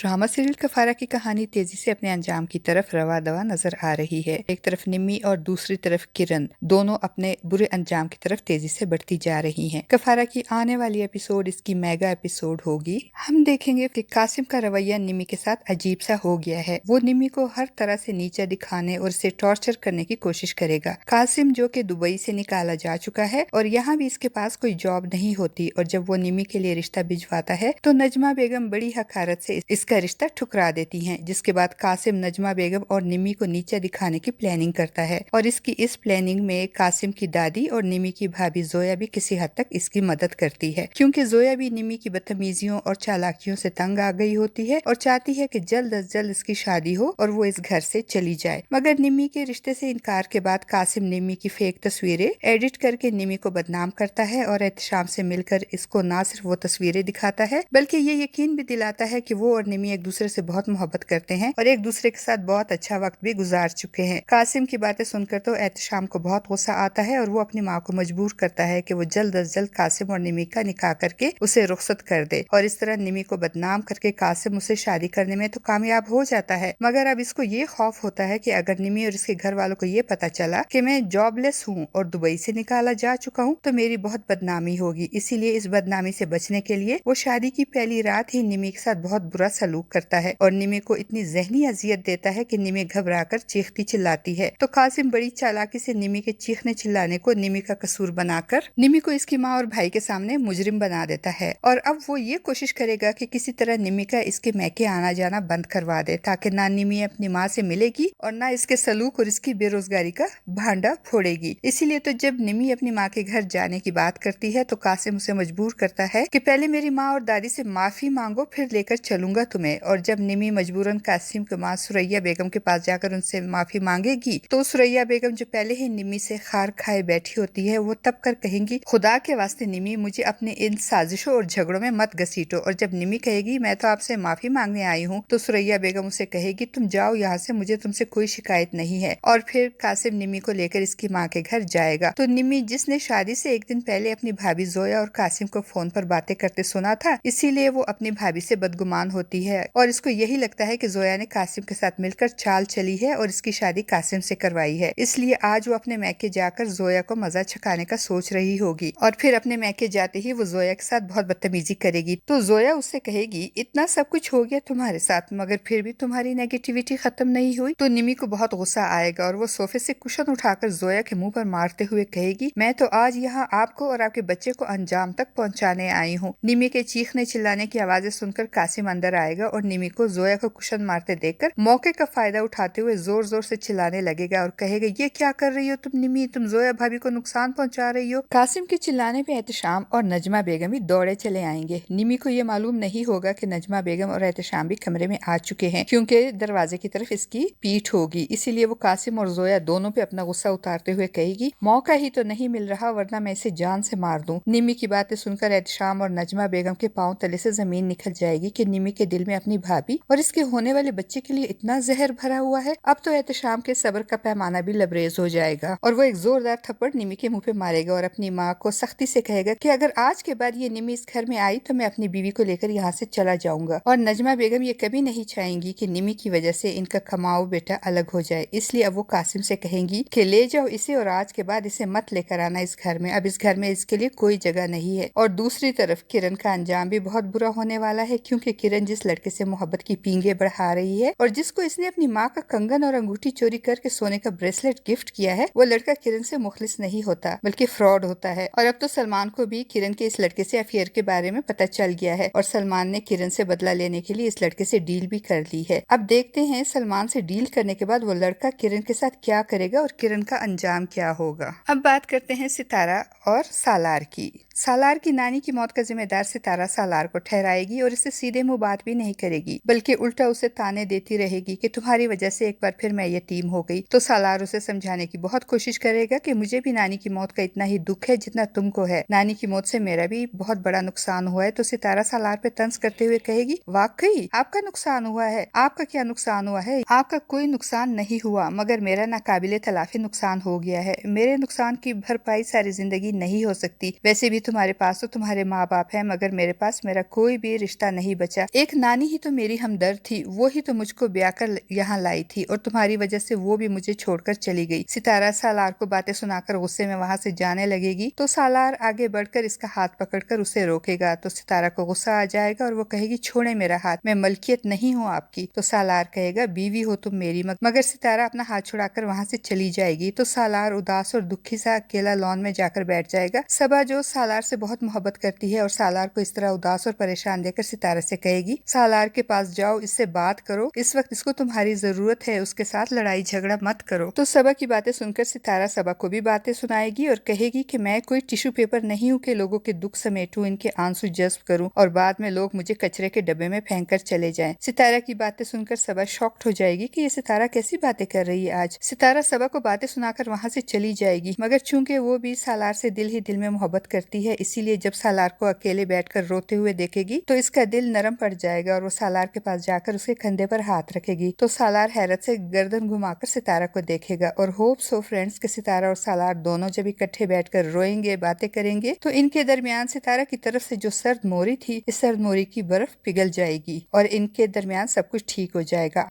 Drama serial कफारा की कहानी तेजी से अपने अंजाम की तरफ रवा दवा नजर आ रही है। एक तरफ निम्मी और दूसरी तरफ किरण दोनों अपने बुरे अंजाम की तरफ तेजी से बढ़ती जा रही हैं। कफारा की आने वाली एपिसोड इसकी मेगा एपिसोड होगी। हम देखेंगे कि कासिम का रवैया निम्मी के साथ अजीब सा हो गया है। वो निम्मी को हर तरह से नीचा दिखाने और इसे टॉर्चर करने की कोशिश करेगा। कासिम जो कि दुबई से निकाला जा चुका है और यहाँ भी इसके पास कोई जॉब नहीं होती, और जब वो निम्मी के लिए रिश्ता भिजवाता है तो नजमा बेगम बड़ी हकारत से इसका रिश्ता ठुकरा देती हैं। जिसके बाद कासिम नजमा बेगम और निम्मी को नीचा दिखाने की प्लानिंग करता है, और इसकी इस प्लानिंग में कासिम की दादी और निम्मी की भाभी जोया भी किसी हद तक इसकी मदद करती है, क्योंकि जोया भी निम्मी की बदतमीजियों और चालाकियों से तंग आ गई होती है और चाहती है कि जल्द अज जल्द इसकी शादी हो और वो इस घर से चली जाए। मगर निम्मी के रिश्ते से इनकार के बाद कासिम निम्मी की फेक तस्वीरें एडिट करके निम्मी को बदनाम करता है और एहतशाम से मिलकर इसको ना सिर्फ वो तस्वीरें दिखाता है बल्कि ये यकीन भी दिलाता है कि वो और निम्मी एक दूसरे से बहुत मोहब्बत करते हैं और एक दूसरे के साथ बहुत अच्छा वक्त भी गुजार चुके हैं। कासिम की बातें सुनकर तो एहतशाम को बहुत गुस्सा आता है और वो अपनी माँ को मजबूर करता है कि वो जल्द अज जल्द कासिम और निम्मी का निकाह करके उसे रुखसत कर दे, और इस तरह निम्मी को बदनाम करके कासिम उसे शादी करने में तो कामयाब हो जाता है। मगर अब इसको ये खौफ होता है कि अगर निम्मी और इसके घर वालों को ये पता चला कि मैं जॉबलेस हूँ और दुबई से निकाला जा चुका हूँ तो मेरी बहुत बदनामी होगी। इसीलिए इस बदनामी से बचने के लिए वो शादी की पहली रात ही निम्मी के साथ बहुत बुरा सलूक करता है और निम्मी को इतनी जहनी अजियत देता है कि निम्मी घबराकर चीखती चिल्लाती है। तो कासिम बड़ी चालाकी से निम्मी के चीखने चिल्लाने को निम्मी का कसूर बनाकर निम्मी को इसकी माँ और भाई के सामने मुजरिम बना देता है, और अब वो ये कोशिश करेगा कि किसी तरह निम्मी का इसके मैके आना जाना बंद करवा दे, ताकि ना निम्मी अपनी माँ से मिलेगी और ना इसके सलूक और इसकी बेरोजगारी का भांडा फोड़ेगी। इसीलिए तो जब निम्मी अपनी माँ के घर जाने की बात करती है तो कासिम उसे मजबूर करता है कि पहले मेरी माँ और दादी से माफी मांगो, फिर लेकर चलूंगा तुम्हें। और जब निम्मी मजबूरन कासिम की माँ सुरैया बेगम के पास जाकर उनसे माफी मांगेगी तो सुरैया बेगम जो पहले ही निम्मी से खार खाए बैठी होती है वो तब कर कहेंगी, खुदा के वास्ते निम्मी मुझे अपने इन साजिशों और झगड़ों में मत घसीटो। और जब निम्मी कहेगी मैं तो आपसे माफी मांगने आई हूँ तो सुरैया बेगम उसे कहेगी तुम जाओ यहाँ से, मुझे तुमसे कोई शिकायत नहीं है। और फिर कासिम निम्मी को लेकर इसकी माँ के घर जाएगा। तो निम्मी जिसने शादी से एक दिन पहले अपनी भाभी जोया और कासिम को फोन पर बातें करते सुना था, इसीलिए वो अपनी भाभी से बदगुमान होती है और इसको यही लगता है कि जोया ने कासिम के साथ मिलकर चाल चली है और इसकी शादी कासिम से करवाई है। इसलिए आज वो अपने मैके जाकर जोया को मजा छकाने का सोच रही होगी, और फिर अपने मैके जाते ही वो जोया के साथ बहुत बदतमीजी करेगी। तो जोया उससे कहेगी इतना सब कुछ हो गया तुम्हारे साथ मगर फिर भी तुम्हारी नेगेटिविटी खत्म नहीं हुई। तो निम्मी को बहुत गुस्सा आएगा और वो सोफे से कुशन उठाकर जोया के मुंह पर मारते हुए कहेगी मैं तो आज यहाँ आपको और आपके बच्चे को अंजाम तक पहुँचाने आई हूँ। निम्मी के चीखने चिल्लाने की आवाजें सुनकर कासिम अंदर आएगा और निम्मी को जोया को कुशन मारते देखकर मौके का फायदा उठाते हुए जोर जोर से चिल्लाने लगेगा और कहेगा ये क्या कर रही हो तुम निम्मी, तुम जोया भाभी को नुकसान पहुंचा रही हो। कासिम के चिल्लाने पे एहतशाम और नजमा बेगम भी दौड़े चले आएंगे। निम्मी को ये मालूम नहीं होगा कि नजमा बेगम और एहतशाम भी कमरे में आ चुके हैं, क्योंकि दरवाजे की तरफ इसकी पीठ होगी। इसीलिए वो कासिम और जोया दोनों पे अपना गुस्सा उतारते हुए कहेगी मौका ही तो नहीं मिल रहा वरना मैं इसे जान से मार दूं। निम्मी की बातें सुनकर एहतशाम और नजमा बेगम के पांव तले से जमीन निकल जाएगी कि निम्मी के दिल में अपनी भाभी और इसके होने वाले बच्चे के लिए इतना जहर भरा हुआ है। अब तो एहतशाम के सब्र का पैमाना भी लबरेज हो जाएगा और वो एक जोरदार थप्पड़ निम्मी के मुंह पे मारेगा और अपनी माँ को सख्ती से कहेगा कि अगर आज के बाद ये निम्मी इस घर में आई तो मैं अपनी बीवी को लेकर यहाँ से चला जाऊंगा। और नजमा बेगम ये कभी नहीं चाहेंगी कि निम्मी की वजह से इनका कमाओ बेटा अलग हो जाए, इसलिए अब वो कासिम से कहेंगी कि ले जाओ इसे और आज के बाद इसे मत लेकर आना इस घर में, अब इस घर में इसके लिए कोई जगह नहीं है। और दूसरी तरफ किरण का अंजाम भी बहुत बुरा होने वाला है, क्योंकि किरण जिस लड़के से मोहब्बत की पींगे बढ़ा रही है और जिसको इसने अपनी माँ का कंगन और अंगूठी चोरी करके सोने का ब्रेसलेट गिफ्ट किया है, वो लड़का किरण से मुखलिस नहीं होता बल्कि फ्रॉड होता है। और अब तो सलमान को भी किरण के इस लड़के से अफेयर के बारे में पता चल गया है और सलमान ने किरण से बदला लेने के लिए इस लड़के से डील भी कर ली है। अब देखते हैं सलमान से डील करने के बाद वो लड़का किरण के साथ क्या करेगा और किरण का अंजाम क्या होगा। अब बात करते हैं सितारा और सालार की। सालार की नानी की मौत का जिम्मेदार सितारा सालार को ठहराएगी और इससे सीधे मुंह बात भी नहीं करेगी, बल्कि उल्टा उसे ताने देती रहेगी कि तुम्हारी वजह से एक बार फिर मैं यतीम हो गई। तो सालार उसे समझाने की बहुत कोशिश करेगा कि मुझे भी नानी की मौत का इतना ही दुख है जितना तुमको है, नानी की मौत से मेरा भी बहुत बड़ा नुकसान हुआ है। तो सितारा सालार पे तंज करते हुए कहेगी वाकई आपका नुकसान हुआ है, आपका क्या नुकसान हुआ है, आपका कोई नुकसान नहीं हुआ मगर मेरा नाकाबिले तलाफी नुकसान हो गया है। मेरे नुकसान की भरपाई सारी जिंदगी नहीं हो सकती, वैसे भी तुम्हारे पास तो तुम्हारे माँ बाप है, मगर मेरे पास मेरा कोई भी रिश्ता नहीं बचा। एक नानी ही तो मेरी हमदर्द थी, वो ही तो मुझको ब्याह कर यहाँ लाई थी और तुम्हारी वजह से वो भी मुझे छोड़कर चली गई। सितारा सालार को बातें सुनाकर गुस्से में वहाँ से जाने लगेगी तो सालार आगे बढ़कर इसका हाथ पकड़कर उसे रोकेगा। तो सितारा को गुस्सा आ जाएगा और वो कहेगी छोड़े मेरा हाथ, मैं मलकियत नहीं हूँ आपकी। तो सालार कहेगा बीवी हो तुम मेरी, मगर सितारा अपना हाथ छुड़ाकर वहाँ से चली जाएगी। तो सालार उदास और दुखी सा अकेला लॉन में जाकर बैठ जाएगा। सबा जो सालार से बहुत मोहब्बत करती है और सालार को इस तरह उदास और परेशान देखकर सितारा से कहेगी सालार के पास जाओ, इससे बात करो, इस वक्त इसको तुम्हारी जरूरत है, उसके साथ लड़ाई झगड़ा मत करो। तो सबा की बातें सुनकर सितारा सबा को भी बातें सुनाएगी और कहेगी कि मैं कोई टिश्यू पेपर नहीं हूँ कि लोगों के दुख समेटूं, इनके आंसू जज्ब करूं और बाद में लोग मुझे कचरे के डब्बे में फेंक कर चले जाएं। सितारा की बातें सुनकर सबा शॉक्ड हो जाएगी कि ये सितारा कैसी बातें कर रही है आज। सितारा सबा को बातें सुनाकर वहाँ से चली जाएगी, मगर चूंकि वो भी सालार से दिल ही दिल में मोहब्बत करती है, इसीलिए जब सालार को अकेले बैठकर रोते हुए देखेगी तो इसका दिल नरम पड़ जाएगा और वो सालार के पास जाकर उसके कंधे पर हाथ रखेगी। तो सालार हैरत से गर्दन घुमाकर सितारा को देखेगा और होप सो फ्रेंड्स के सितारा और सालार दोनों जब इकट्ठे बैठकर रोएंगे, बातें करेंगे तो इनके दरमियान सितारा की तरफ से जो सर्द मोरी थी, इस सर्द मोरी की बर्फ पिघल जाएगी और इनके दरमियान सब कुछ ठीक हो जाएगा।